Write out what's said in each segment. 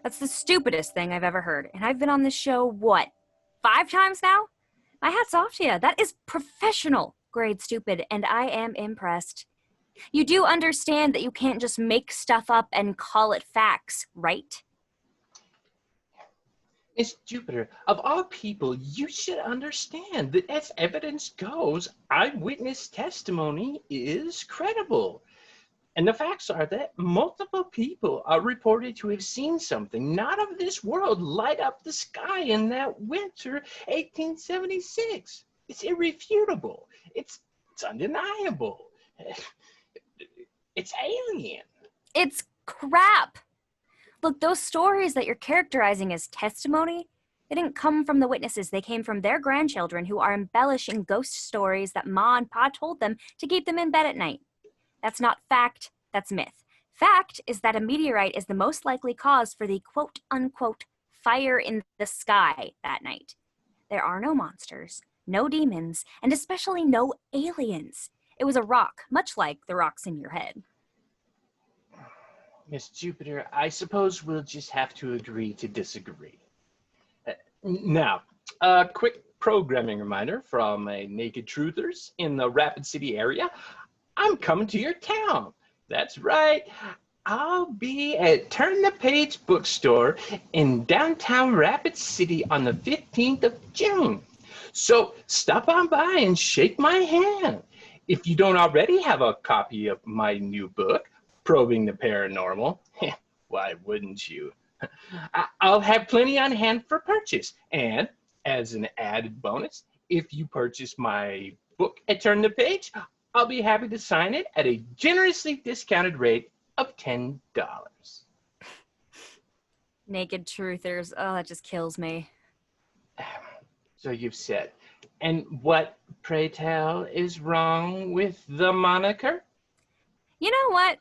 That's the stupidest thing I've ever heard. And I've been on this show, what, 5 times now? My hat's off to you. That is professional grade stupid, and I am impressed. You do understand that you can't just make stuff up and call it facts, right? Miss Jupiter, of all people, you should understand that as evidence goes, eyewitness testimony is credible. And the facts are that multiple people are reported to have seen something not of this world light up the sky in that winter 1876. It's irrefutable. It's undeniable. It's alien. It's crap. Look, those stories that you're characterizing as testimony, they didn't come from the witnesses. They came from their grandchildren who are embellishing ghost stories that Ma and Pa told them to keep them in bed at night. That's not fact, that's myth. Fact is that a meteorite is the most likely cause for the quote-unquote fire in the sky that night. There are no monsters, no demons, and especially no aliens. It was a rock, much like the rocks in your head. Miss Jupiter, I suppose we'll just have to agree to disagree. Now, a quick programming reminder from Naked Truthers in the Rapid City area. I'm coming to your town. That's right. I'll be at Turn the Page bookstore in downtown Rapid City on the 15th of June. So stop on by and shake my hand. If you don't already have a copy of my new book, Probing the Paranormal, why wouldn't you? I'll have plenty on hand for purchase. And as an added bonus, if you purchase my book at Turn the Page, I'll be happy to sign it at a generously discounted rate of $10. Naked Truthers, oh, that just kills me. So you've said. And what, pray tell, is wrong with the moniker? You know what?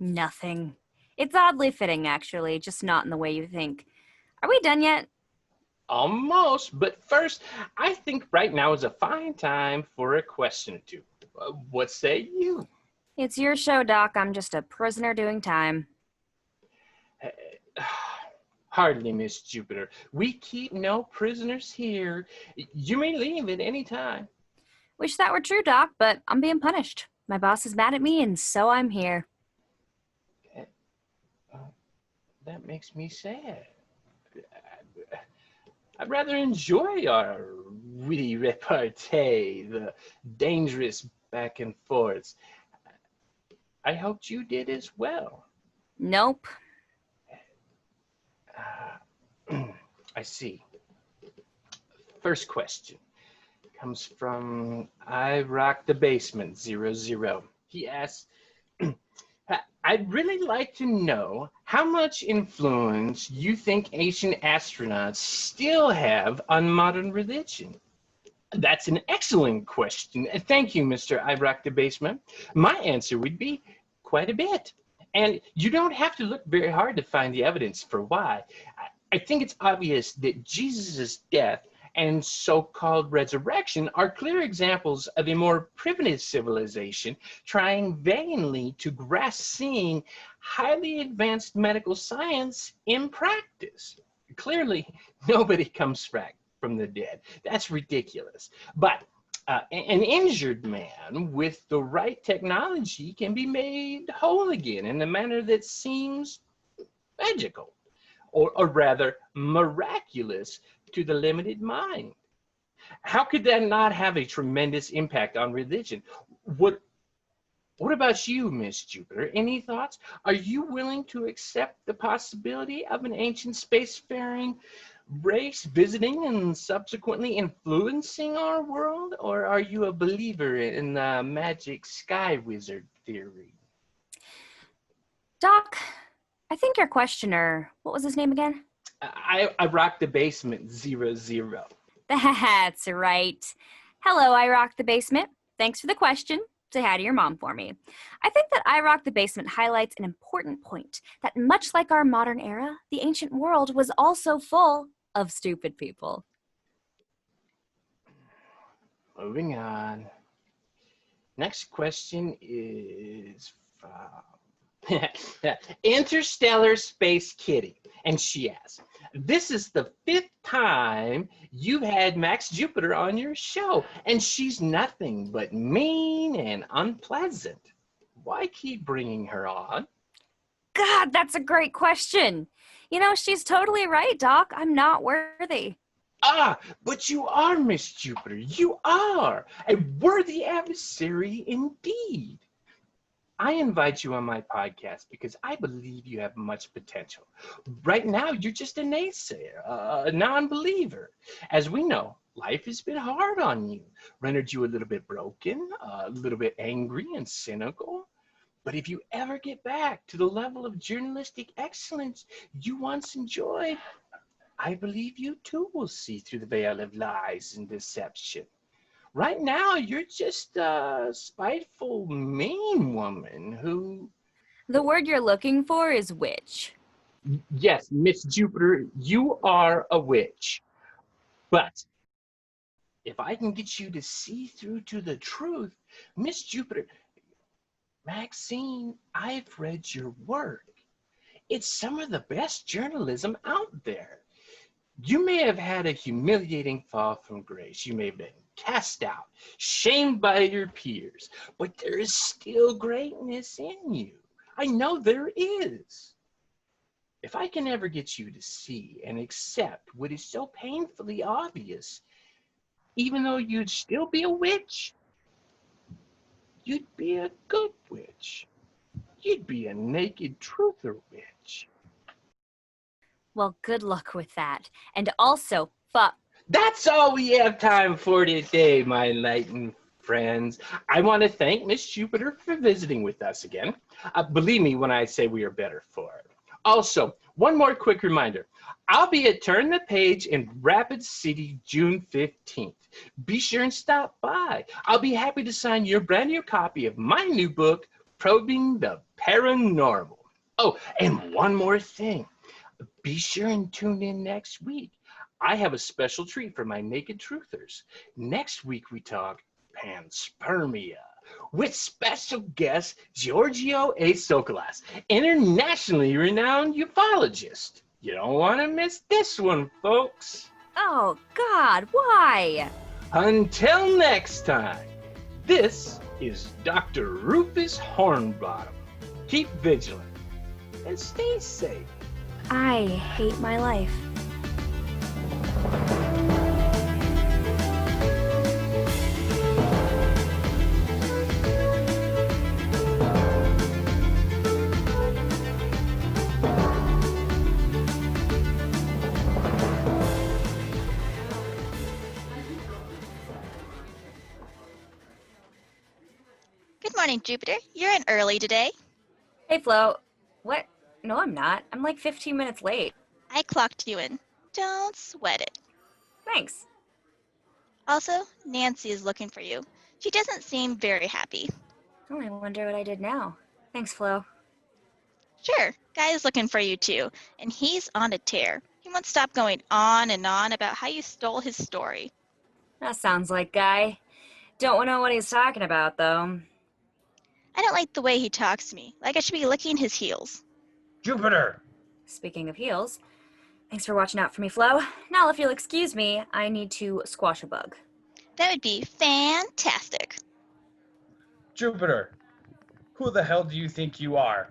Nothing. It's oddly fitting, actually, just not in the way you think. Are we done yet? Almost, but first, I think right now is a fine time for a question or two. What say you? It's your show, Doc. I'm just a prisoner doing time. Hardly, Miss Jupiter. We keep no prisoners here. You may leave at any time. Wish that were true, Doc, but I'm being punished. My boss is mad at me, and so I'm here. That makes me sad. I'd rather enjoy our witty repartee, the dangerous back and forths. I hoped you did as well. Nope. I see. First question comes from I Rock the Basement 00. He asks, I'd really like to know how much influence you think ancient astronauts still have on modern religion. That's an excellent question. Thank you, Mr. I Rock the Basement. My answer would be quite a bit. And you don't have to look very hard to find the evidence for why. I think it's obvious that Jesus' death and so-called resurrection are clear examples of a more primitive civilization trying vainly to grasp seeing highly advanced medical science in practice. Clearly, nobody comes back from the dead. That's ridiculous. But an injured man with the right technology can be made whole again in a manner that seems magical, or rather miraculous to the limited mind. How could that not have a tremendous impact on religion? What about you, Miss Jupiter? Any thoughts? Are you willing to accept the possibility of an ancient spacefaring race visiting and subsequently influencing our world? Or are you a believer in the magic sky wizard theory? Doc, I think your questioner, what was his name again? I Rock the Basement 00. That's right. Hello, I Rock the Basement. Thanks for the question. Say hi to your mom for me. I think that I Rock the Basement highlights an important point, that much like our modern era, the ancient world was also full of stupid people. Moving on. Next question is from Interstellar Space Kitty. And she asks, this is the 5th time you've had Max Jupiter on your show, and she's nothing but mean and unpleasant. Why keep bringing her on? God, that's a great question. You know, she's totally right, Doc. I'm not worthy. Ah, but you are, Miss Jupiter. You are a worthy adversary indeed. I invite you on my podcast because I believe you have much potential. Right now, you're just a naysayer, a non-believer. As we know, life has been hard on you, rendered you a little bit broken, a little bit angry and cynical. But if you ever get back to the level of journalistic excellence you once enjoyed, I believe you too will see through the veil of lies and deception. Right now, you're just a spiteful, mean woman who... The word you're looking for is witch. Yes, Miss Jupiter, you are a witch. But if I can get you to see through to the truth, Miss Jupiter, Maxine, I've read your work. It's some of the best journalism out there. You may have had a humiliating fall from grace. You may have been cast out, shamed by your peers, but there is still greatness in you. I know there is. If I can ever get you to see and accept what is so painfully obvious, even though you'd still be a witch, you'd be a good witch. You'd be a naked truther witch. Well, good luck with that. And also, fuck. That's all we have time for today, my enlightened friends. I want to thank Miss Jupiter for visiting with us again. Believe me when I say we are better for it. Also, one more quick reminder. I'll be at Turn the Page in Rapid City June 15th. Be sure and stop by. I'll be happy to sign your brand new copy of my new book, Probing the Paranormal. Oh, and one more thing. Be sure and tune in next week. I have a special treat for my naked truthers. Next week we talk panspermia with special guest Giorgio A. Sokolas, internationally renowned ufologist. You don't want to miss this one, folks. Oh, God, why? Until next time, this is Dr. Rufus Hornbottom. Keep vigilant and stay safe. I hate my life. Good morning, Jupiter. You're in early today. Hey, Flo. What? No, I'm not. I'm like 15 minutes late. I clocked you in. Don't sweat it. Thanks. Also, Nancy is looking for you. She doesn't seem very happy. Oh, I wonder what I did now. Thanks, Flo. Sure, Guy is looking for you too, and he's on a tear. He won't stop going on and on about how you stole his story. That sounds like Guy. Don't know what he's talking about, though. I don't like the way he talks to me, like I should be licking his heels. Jupiter! Speaking of heels, thanks for watching out for me, Flo. Now, if you'll excuse me, I need to squash a bug. That would be fantastic. Jupiter! Who the hell do you think you are?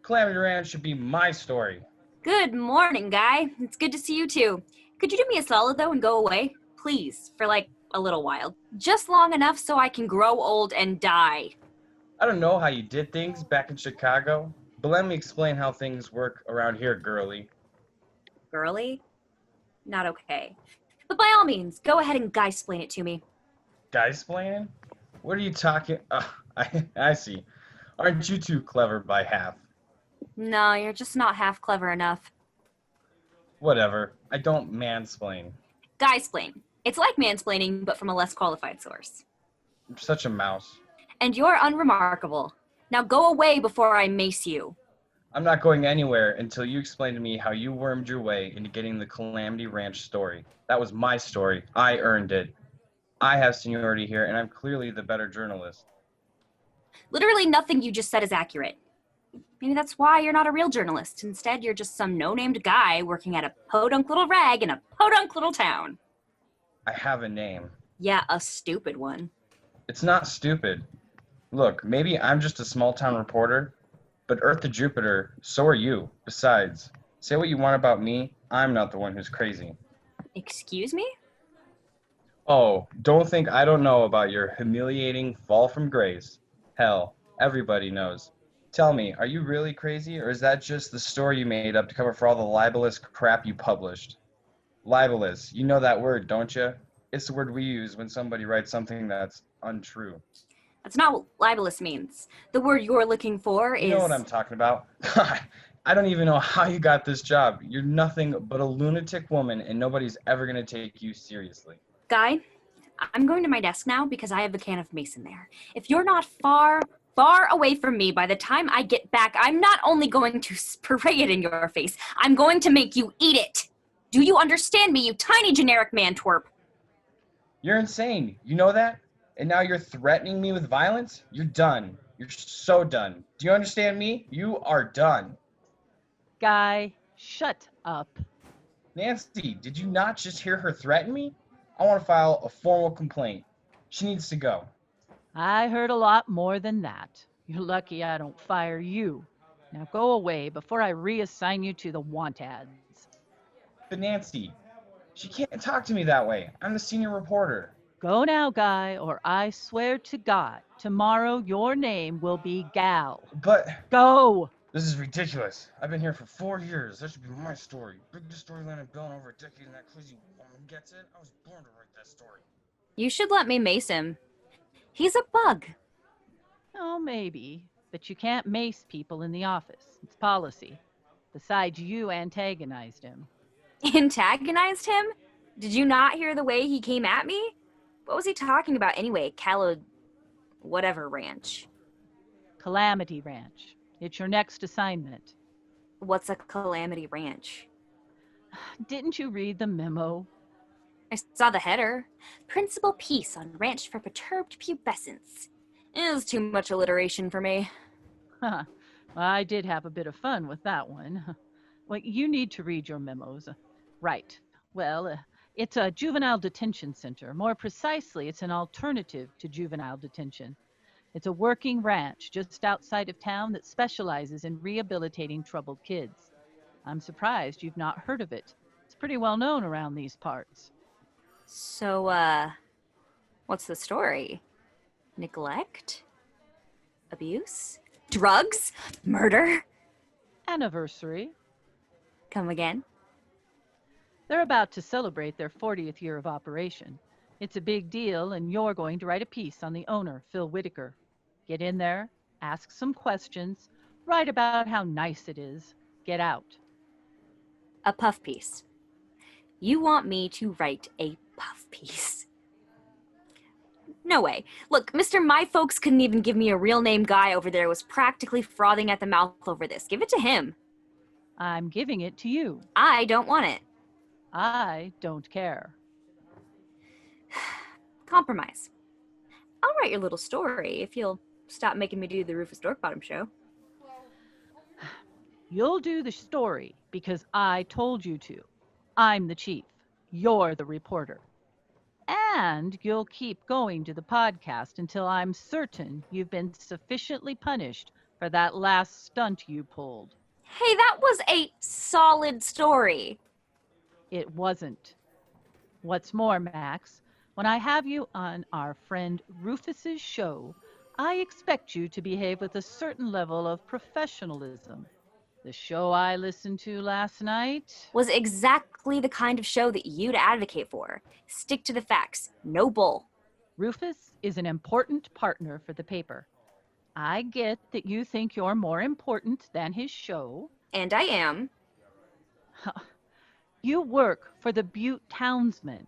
Calamity Ranch should be my story. Good morning, Guy. It's good to see you, too. Could you do me a solid, though, and go away? Please, for like a little while. Just long enough so I can grow old and die. I don't know how you did things back in Chicago, but let me explain how things work around here, girly. Girly? Not okay. But by all means, go ahead and guy-splain it to me. Guy-splaining? What are you talking? I see. Aren't you too clever by half? No, you're just not half clever enough. Whatever. I don't mansplain. Guy-splain. It's like mansplaining, but from a less qualified source. I'm such a mouse. And you're unremarkable. Now go away before I mace you. I'm not going anywhere until you explain to me how you wormed your way into getting the Calamity Ranch story. That was my story. I earned it. I have seniority here, and I'm clearly the better journalist. Literally nothing you just said is accurate. Maybe that's why you're not a real journalist. Instead, you're just some no-named guy working at a podunk little rag in a podunk little town. I have a name. Yeah, a stupid one. It's not stupid. Look, maybe I'm just a small-town reporter, but Earth to Jupiter, so are you. Besides, say what you want about me, I'm not the one who's crazy. Excuse me? Oh, don't think I don't know about your humiliating fall from grace. Hell, everybody knows. Tell me, are you really crazy, or is that just the story you made up to cover for all the libelous crap you published? Libelous, you know that word, don't you? It's the word we use when somebody writes something that's untrue. That's not what libelous means. The word you're looking for is... You know what I'm talking about. I don't even know how you got this job. You're nothing but a lunatic woman, and nobody's ever going to take you seriously. Guy, I'm going to my desk now because I have a can of mace in there. If you're not far away from me by the time I get back, I'm not only going to spray it in your face, I'm going to make you eat it. Do you understand me, you tiny generic man twerp? You're insane. You know that? And now you're threatening me with violence? You're done. You're so done. Do you understand me? You are done. Guy, shut up. Nancy, did you not just hear her threaten me? I want to file a formal complaint. She needs to go. I heard a lot more than that. You're lucky I don't fire you. Now go away before I reassign you to the want ads. But Nancy, she can't talk to me that way. I'm the senior reporter. Go now, Guy, or I swear to God, tomorrow your name will be Gal. But Go! this is ridiculous. I've been here for 4 years. That should be my story. Biggest storyline I've done over a decade, and that crazy woman gets it. I was born to write that story. You should let me mace him. He's a bug. Oh, maybe. But you can't mace people in the office. It's policy. Besides, you antagonized him. Antagonized him? Did you not hear the way he came at me? What was he talking about anyway? Whatever ranch. Calamity Ranch. It's your next assignment. What's a Calamity Ranch? Didn't you read the memo? I saw the header. Principal Peace on Ranch for Perturbed Pubescents. It was too much alliteration for me. Well, I did have a bit of fun with that one. Well, you need to read your memos. Right. Well, it's a juvenile detention center. More precisely, it's an alternative to juvenile detention. It's a working ranch just outside of town that specializes in rehabilitating troubled kids. I'm surprised you've not heard of it. It's pretty well known around these parts. So, what's the story? Neglect? Abuse? Drugs? Murder? Anniversary. Come again? They're about to celebrate their 40th year of operation. It's a big deal, and you're going to write a piece on the owner, Phil Whitaker. Get in there, ask some questions, write about how nice it is, get out. A puff piece. You want me to write a puff piece? No way. Look, Mr. My Folks couldn't even give me a real name guy over there was practically frothing at the mouth over this. Give it to him. I'm giving it to you. I don't want it. I don't care. Compromise. I'll write your little story if you'll stop making me do the Rufus Dorkbottom show. You'll do the story because I told you to. I'm the chief. You're the reporter. And you'll keep going to the podcast until I'm certain you've been sufficiently punished for that last stunt you pulled. Hey, that was a solid story. It wasn't. What's more, Max, when I have you on our friend Rufus's show, I expect you to behave with a certain level of professionalism. The show I listened to last night Was exactly the kind of show that you'd advocate for. Stick to the facts. No bull. Rufus is an important partner for the paper. I get that you think you're more important than his show. And I am. You work for the Butte Townsman,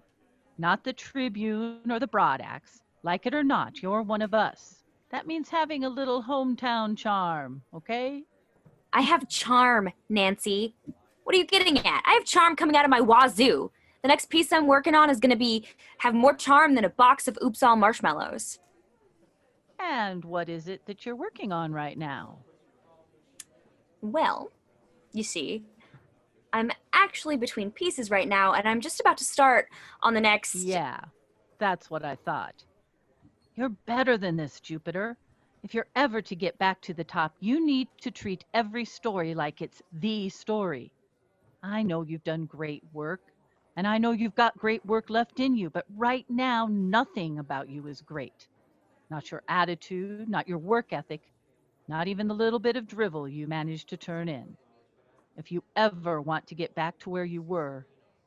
not the Tribune or the Broadaxe. Like it or not, you're one of us. That means having a little hometown charm, okay? I have charm, Nancy. What are you getting at? I have charm coming out of my wazoo. The next piece I'm working on is going to have more charm than a box of Oops All marshmallows. And what is it that you're working on right now? Well, you see, I'm actually between pieces right now, and I'm just about to start on the next... Yeah, that's what I thought. You're better than this, Jupiter. If you're ever to get back to the top, you need to treat every story like it's the story. I know you've done great work, and I know you've got great work left in you, but right now, nothing about you is great. Not your attitude, not your work ethic, not even the little bit of drivel you managed to turn in. If you ever want to get back to where you were,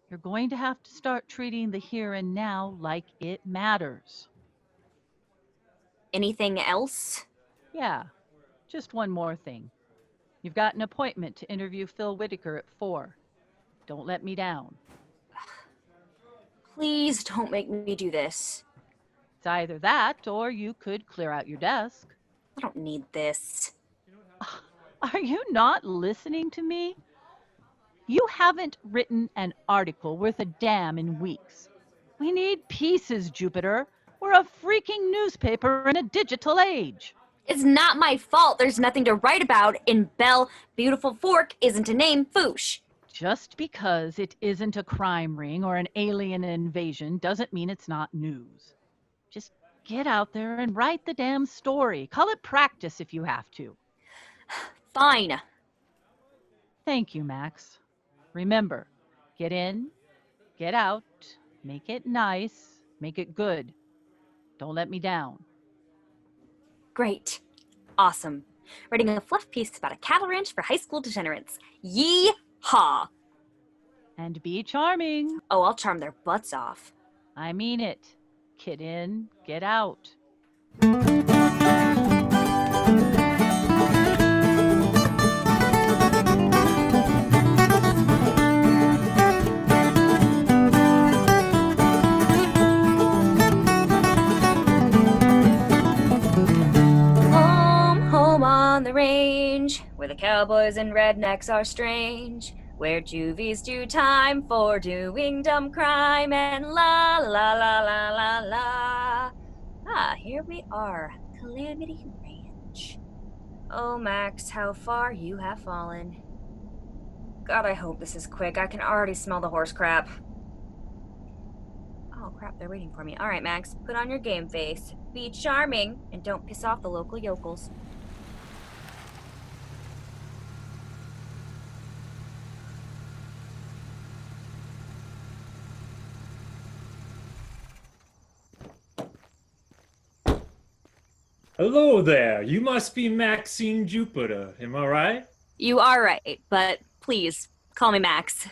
you're going to have to start treating the here and now like it matters. Anything else? Yeah, just one more thing. You've got an appointment to interview Phil Whitaker at 4. Don't let me down. Please don't make me do this. It's either that or you could clear out your desk. I don't need this. Are you not listening to me? You haven't written an article worth a damn in weeks. We need pieces, Jupiter. We're a freaking newspaper in a digital age. It's not my fault there's nothing to write about in Belle Beautiful Fork isn't a name Fourche. Just because it isn't a crime ring or an alien invasion doesn't mean it's not news. Just get out there and write the damn story. Call it practice if you have to. Fine. Thank you, Max. Remember, get in, get out, make it nice, make it good. Don't let me down. Great. Awesome. Writing a fluff piece about a cattle ranch for high school degenerates. Yee-haw. And be charming. Oh, I'll charm their butts off. I mean it. Get in, get out. Home on the range, where the cowboys and rednecks are strange, where juvies do time for doing dumb crime, and la la la la la la. Ah, here we are, Calamity Ranch. Oh, Max, how far you have fallen. God, I hope this is quick. I can already smell the horse crap. Oh, crap, they're waiting for me. All right, Max, put on your game face. Be charming, and don't piss off the local yokels. Hello there. You must be Maxine Jupiter, am I right? You are right, but please, call me Max.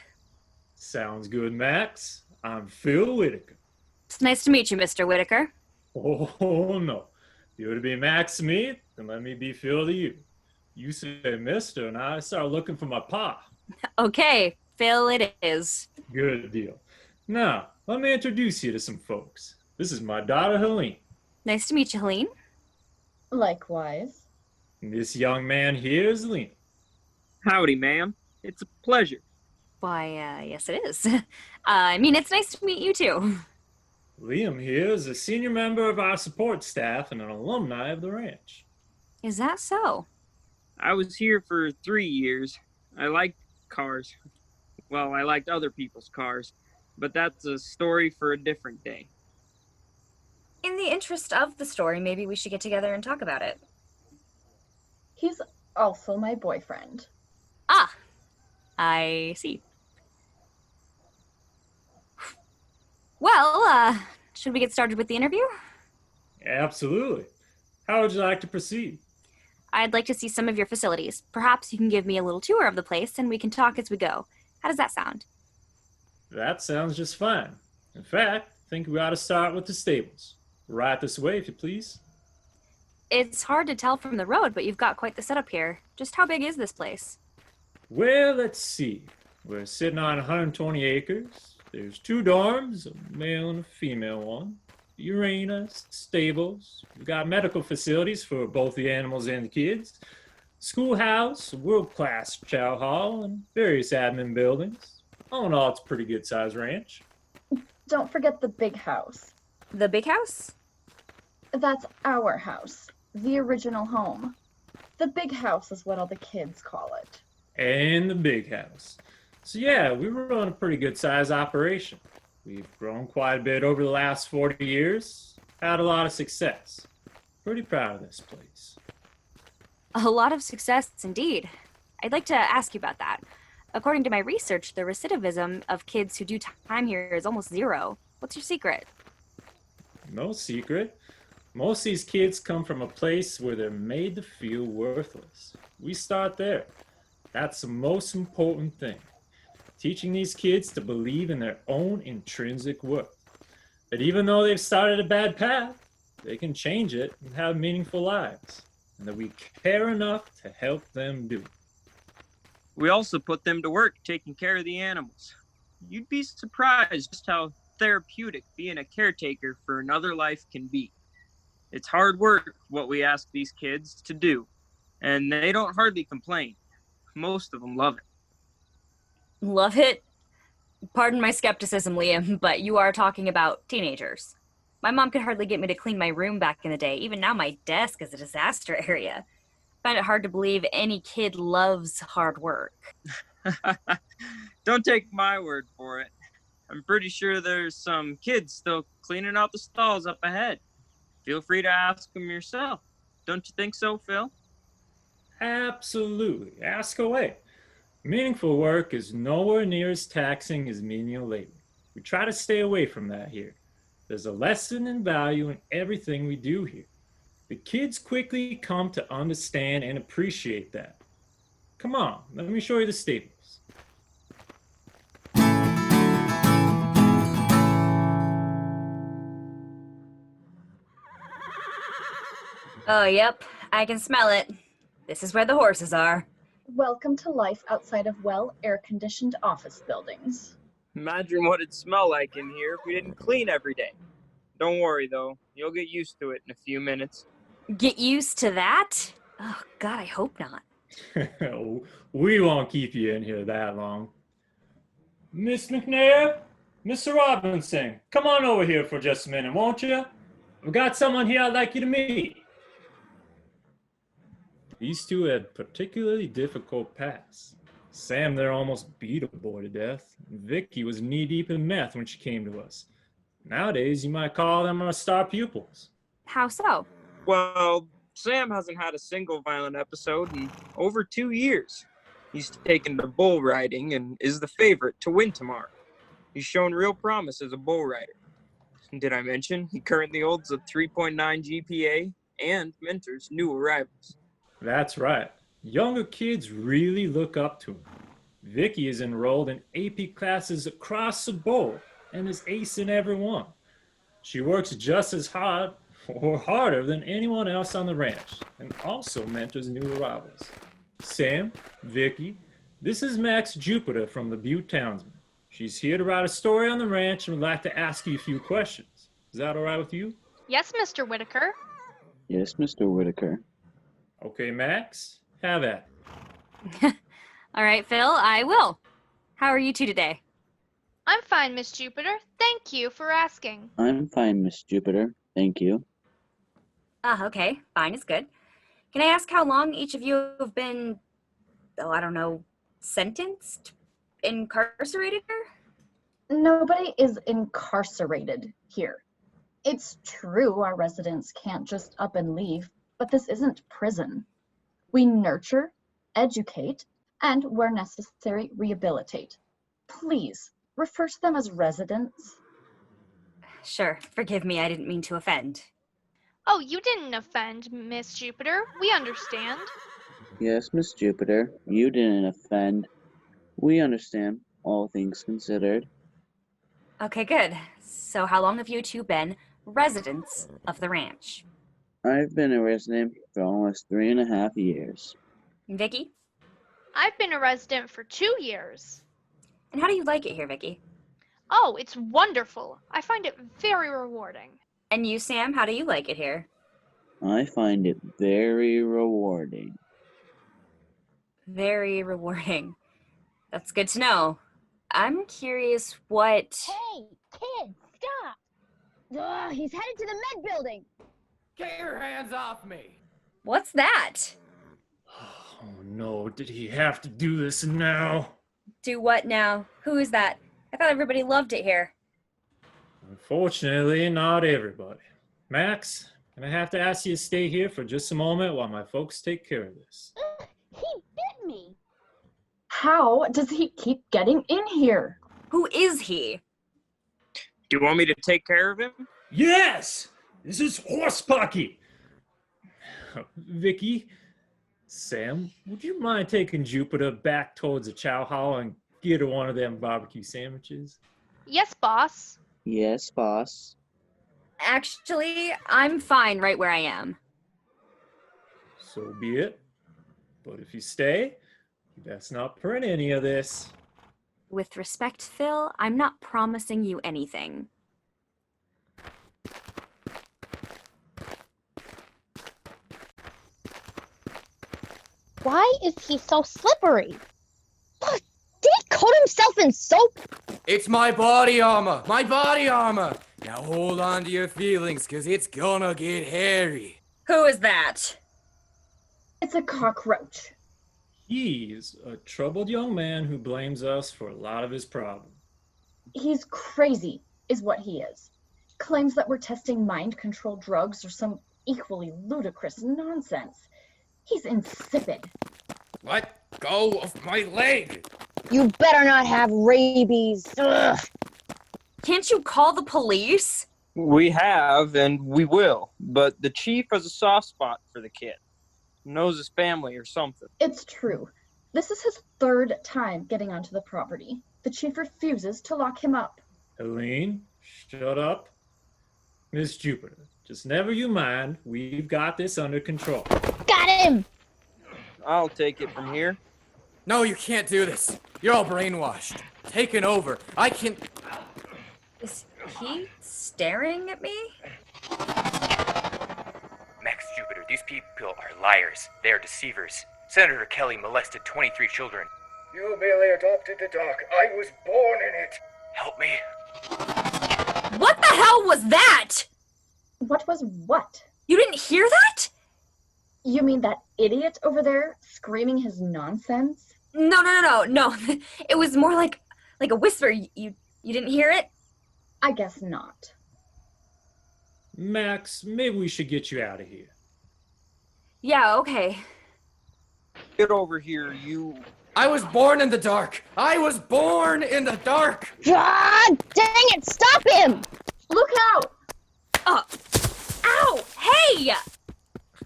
Sounds good, Max. I'm Phil Whitaker. It's nice to meet you, Mr. Whitaker. Oh, no. You're to be Max to me, then let me be Phil to you. You say mister, and I start looking for my pa. Okay, Phil it is. Good deal. Now, let me introduce you to some folks. This is my daughter, Helene. Nice to meet you, Helene. Likewise. And this young man here is Liam. Howdy, ma'am. It's a pleasure. Why, yes it is. I mean, it's nice to meet you too. Liam here is a senior member of our support staff and an alumni of the ranch. Is that so? I was here for 3 years. I liked cars. Well, I liked other people's cars, but that's a story for a different day. In the interest of the story, maybe we should get together and talk about it. He's also my boyfriend. Ah, I see. Well, should we get started with the interview? Absolutely. How would you like to proceed? I'd like to see some of your facilities. Perhaps you can give me a little tour of the place and we can talk as we go. How does that sound? That sounds just fine. In fact, I think we ought to start with the stables. Right this way, if you please. It's hard to tell from the road, but you've got quite the setup here. Just how big is this place? Well, let's see. We're sitting on 120 acres. There's 2 dorms, a male and a female one. The arenas, stables. We've got medical facilities for both the animals and the kids. Schoolhouse, a world-class chow hall, and various admin buildings. All in all, it's a pretty good-sized ranch. Don't forget the big house. The big house? That's our house, the original home. The big house is what all the kids call it. And the big house. So yeah, we run a pretty good size operation. We've grown quite a bit over the last 40 years. Had a lot of success. Pretty proud of this place. A lot of success indeed. I'd like to ask you about that. According to my research, the recidivism of kids who do time here is almost zero. What's your secret? No secret. Most of these kids come from a place where they're made to feel worthless. We start there. That's the most important thing. Teaching these kids to believe in their own intrinsic worth. That even though they've started a bad path, they can change it and have meaningful lives. And that we care enough to help them do it. We also put them to work taking care of the animals. You'd be surprised just how therapeutic being a caretaker for another life can be. It's hard work what we ask these kids to do, and they don't hardly complain. Most of them love it. Love it? Pardon my skepticism, Liam, but you are talking about teenagers. My mom could hardly get me to clean my room back in the day. Even now my desk is a disaster area. I find it hard to believe any kid loves hard work. Don't take my word for it. I'm pretty sure there's some kids still cleaning out the stalls up ahead. Feel free to ask them yourself. Don't you think so, Phil? Absolutely. Ask away. Meaningful work is nowhere near as taxing as menial labor. We try to stay away from that here. There's a lesson and value in everything we do here. The kids quickly come to understand and appreciate that. Come on, let me show you the stables. Oh, yep, I can smell it. This is where the horses are. Welcome to life outside of well air-conditioned office buildings. Imagine what it'd smell like in here if we didn't clean every day. Don't worry, though. You'll get used to it in a few minutes. Get used to that? Oh, God, I hope not. We won't keep you in here that long. Miss McNair, Mr. Robinson, come on over here for just a minute, won't you? I've got someone here I'd like you to meet. These two had particularly difficult paths. Sam there almost beat a boy to death. Vicki was knee-deep in meth when she came to us. Nowadays, you might call them our star pupils. How so? Well, Sam hasn't had a single violent episode in over 2 years. He's taken to bull riding and is the favorite to win tomorrow. He's shown real promise as a bull rider. Did I mention he currently holds a 3.9 GPA and mentors new arrivals? That's right. Younger kids really look up to him. Vicki is enrolled in AP classes across the board and is ace in every one. She works just as hard or harder than anyone else on the ranch and also mentors new arrivals. Sam, Vicki, this is Max Jupiter from the Butte Townsman. She's here to write a story on the ranch and would like to ask you a few questions. Is that all right with you? Yes, Mr. Whitaker. Yes, Mr. Whitaker. Okay, Max, have at it. All right, Phil, I will. How are you two today? I'm fine, Miss Jupiter. Thank you for asking. I'm fine, Miss Jupiter. Thank you. Okay, fine is good. Can I ask how long each of you have been, sentenced? Incarcerated here? Nobody is incarcerated here. It's true our residents can't just up and leave, but this isn't prison. We nurture, educate, and where necessary, rehabilitate. Please, refer to them as residents. Sure, forgive me, I didn't mean to offend. Oh, you didn't offend, Miss Jupiter. We understand. Yes, Miss Jupiter, you didn't offend. We understand, all things considered. Okay, good. So how long have you two been residents of the ranch? I've been a resident for almost 3.5 years. Vicki? I've been a resident for 2 years. And how do you like it here, Vicki? Oh, it's wonderful. I find it very rewarding. And you, Sam, how do you like it here? I find it very rewarding. Very rewarding. That's good to know. I'm curious what... Hey, kid, stop! Ugh, he's headed to the med building. Get your hands off me! What's that? Oh no, did he have to do this now? Do what now? Who is that? I thought everybody loved it here. Unfortunately, not everybody. Max, can I have to ask you to stay here for just a moment while my folks take care of this? He bit me. How does he keep getting in here? Who is he? Do you want me to take care of him? Yes! This is Horsepocky! Vicki, Sam, would you mind taking Jupiter back towards the chow hall and get her one of them barbecue sandwiches? Yes, boss. Yes, boss. Actually, I'm fine right where I am. So be it. But if you stay, you best not print any of this. With respect, Phil, I'm not promising you anything. Why is he so slippery? Look, did he coat himself in soap? It's my body armor! My body armor! Now hold on to your feelings, cause it's gonna get hairy. Who is that? It's a cockroach. He's a troubled young man who blames us for a lot of his problems. He's crazy, is what he is. Claims that we're testing mind-control drugs or some equally ludicrous nonsense. He's insipid. Let go of my leg! You better not have rabies. Ugh. Can't you call the police? We have, and we will. But the chief has a soft spot for the kid. Knows his family or something. It's true. This is his third time getting onto the property. The chief refuses to lock him up. Helene, shut up. Miss Jupiter, just never you mind. We've got this under control. Got him! I'll take it from here. No, you can't do this. You're all brainwashed. Taken over. I can... Is he staring at me? Max Jupiter, these people are liars. They are deceivers. Senator Kelly molested 23 children. You merely adopted the dark. I was born in it. Help me. What the hell was that? What was what? You didn't hear that? You mean that idiot over there screaming his nonsense? No. It was more like a whisper. You didn't hear it? I guess not. Max, maybe we should get you out of here. Yeah, okay. Get over here, you... I was born in the dark. I was born in the dark. God dang it, stop him! Look out! Ow! Hey!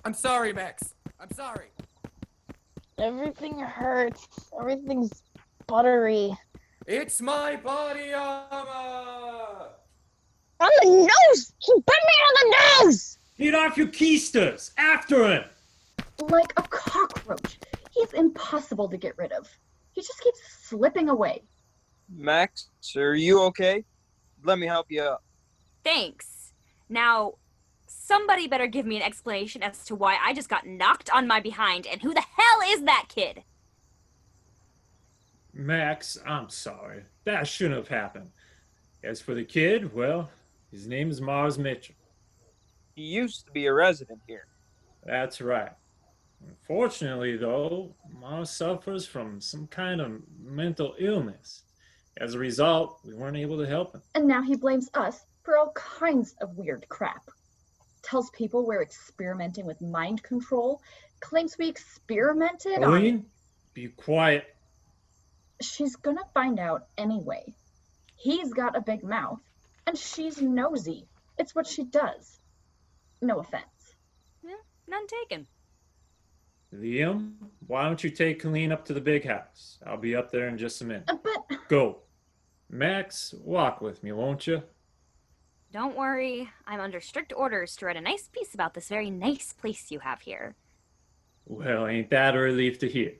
I'm sorry, Max. I'm sorry. Everything hurts. Everything's buttery. It's my body armor! On the nose! He bit me on the nose! Get off your keisters! After him! Like a cockroach. He's impossible to get rid of. He just keeps slipping away. Max, are you okay? Let me help you up. Thanks. Now, somebody better give me an explanation as to why I just got knocked on my behind, and who the hell is that kid? Max, I'm sorry. That shouldn't have happened. As for the kid, well, his name is Mars Mitchell. He used to be a resident here. That's right. Unfortunately, though, Mars suffers from some kind of mental illness. As a result, we weren't able to help him. And now he blames us for all kinds of weird crap. Tells people we're experimenting with mind control. Claims we experimented Helene, be quiet. She's gonna find out anyway. He's got a big mouth, and she's nosy. It's what she does. No offense. Yeah, none taken. Liam, why don't you take Helene up to the big house? I'll be up there in just a minute. But... Go. Max, walk with me, won't you? Don't worry. I'm under strict orders to write a nice piece about this very nice place you have here. Well, ain't that a relief to hear?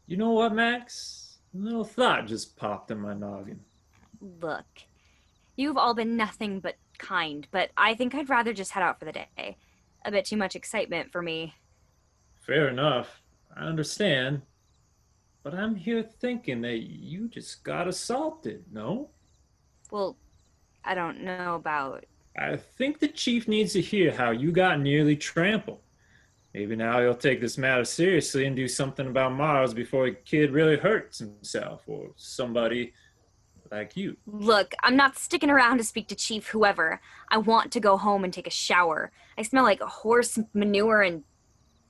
You know what, Max? A little thought just popped in my noggin. Look, you've all been nothing but kind, but I think I'd rather just head out for the day. A bit too much excitement for me. Fair enough. I understand. But I'm here thinking that you just got assaulted, no? Well, I don't know about... I think the chief needs to hear how you got nearly trampled. Maybe now he'll take this matter seriously and do something about Mars before a kid really hurts himself or somebody like you. Look, I'm not sticking around to speak to Chief whoever. I want to go home and take a shower. I smell like horse manure and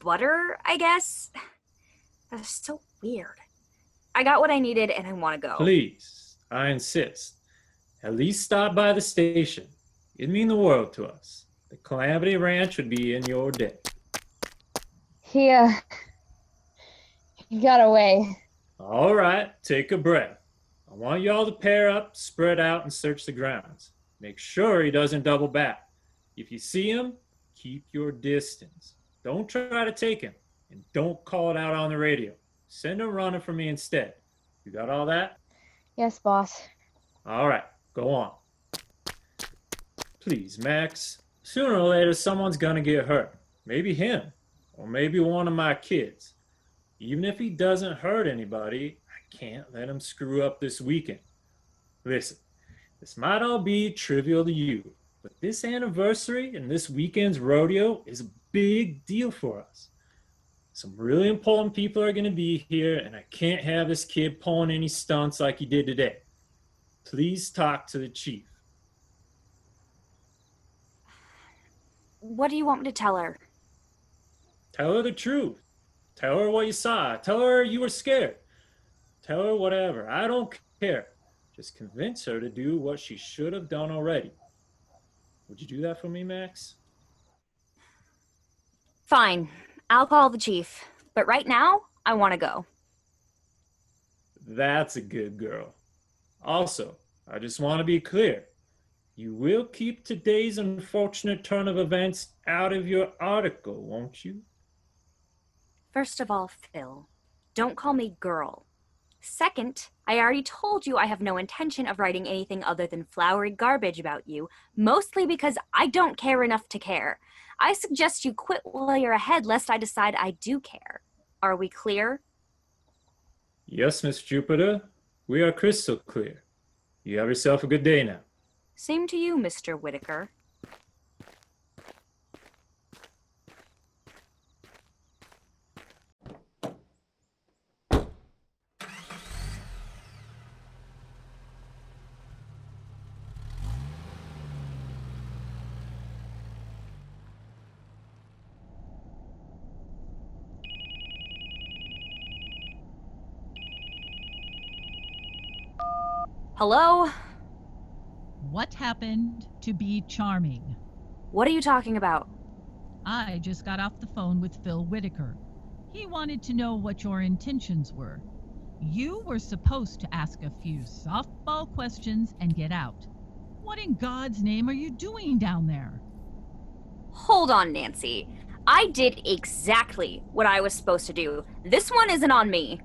butter, I guess. That's so weird. I got what I needed and I want to go. Please, I insist. At least stop by the station. It'd mean the world to us. The Calamity Ranch would be in your debt. He got away. All right, take a breath. I want y'all to pair up, spread out, and search the grounds. Make sure he doesn't double back. If you see him, keep your distance. Don't try to take him, and don't call it out on the radio. Send him running for me instead. You got all that? Yes, boss. All right, go on. Please, Max. Sooner or later, someone's gonna get hurt. Maybe him, or maybe one of my kids. Even if he doesn't hurt anybody, I can't let him screw up this weekend. Listen, this might all be trivial to you, but this anniversary and this weekend's rodeo is a big deal for us. Some really important people are gonna be here, and I can't have this kid pulling any stunts like he did today. Please talk to the chief. What do you want me to tell her? Tell her the truth. Tell her what you saw. Tell her you were scared. Tell her whatever. I don't care. Just convince her to do what she should have done already. Would you do that for me, Max? Fine. I'll call the chief. But right now, I want to go. That's a good girl. Also, I just want to be clear. You will keep today's unfortunate turn of events out of your article, won't you? First of all, Phil, don't call me girl. Second, I already told you I have no intention of writing anything other than flowery garbage about you, mostly because I don't care enough to care. I suggest you quit while you're ahead, lest I decide I do care. Are we clear? Yes, Miss Jupiter. We are crystal clear. You have yourself a good day now. Same to you, Mr. Whitaker. Hello? What happened to be charming? What are you talking about? I just got off the phone with Phil Whitaker. He wanted to know what your intentions were. You were supposed to ask a few softball questions and get out. What in God's name are you doing down there? Hold on, Nancy. I did exactly what I was supposed to do. This one isn't on me.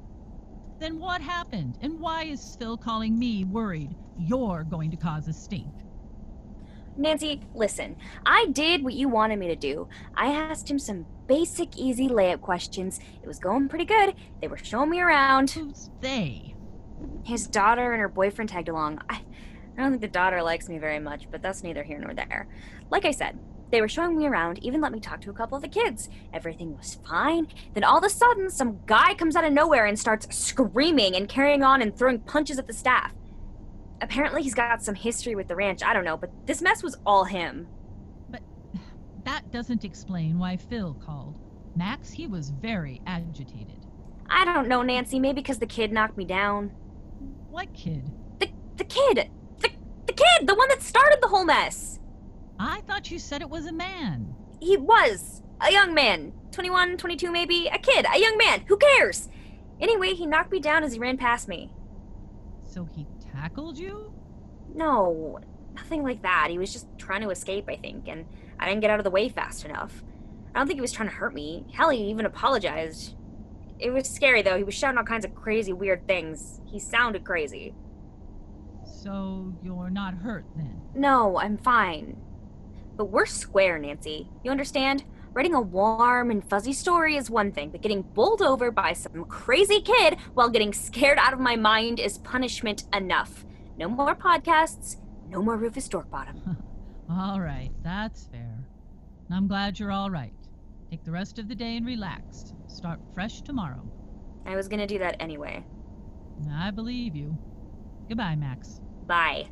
Then what happened? And why is Phil calling me worried you're going to cause a stink? Nancy, listen. I did what you wanted me to do. I asked him some basic, easy layup questions. It was going pretty good. They were showing me around. Who's they? His daughter and her boyfriend tagged along. I don't think the daughter likes me very much, but that's neither here nor there. Like I said, they were showing me around, even let me talk to a couple of the kids. Everything was fine. Then all of a sudden, some guy comes out of nowhere and starts screaming and carrying on and throwing punches at the staff. Apparently he's got some history with the ranch, I don't know, but this mess was all him. But that doesn't explain why Phil called. Max, he was very agitated. I don't know, Nancy, maybe because the kid knocked me down. What kid? The kid! The kid! The one that started the whole mess! I thought you said it was a man. He was. A young man. 21, 22 maybe. A kid. A young man. Who cares? Anyway, he knocked me down as he ran past me. So he tackled you? No, nothing like that. He was just trying to escape, I think, and I didn't get out of the way fast enough. I don't think he was trying to hurt me. Hell, he even apologized. It was scary, though. He was shouting all kinds of crazy, weird things. He sounded crazy. So you're not hurt, then? No, I'm fine. But we're square, Nancy. You understand? Writing a warm and fuzzy story is one thing, but getting bowled over by some crazy kid while getting scared out of my mind is punishment enough. No more podcasts, no more Rufus Dorkbottom. All right, that's fair. I'm glad you're all right. Take the rest of the day and relax. Start fresh tomorrow. I was gonna do that anyway. I believe you. Goodbye, Max. Bye.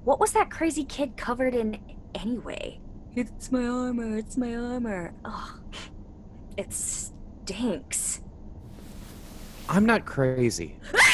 What was that crazy kid covered in anyway? It's my armor, it's my armor. Ugh. It stinks. I'm not crazy. Ah!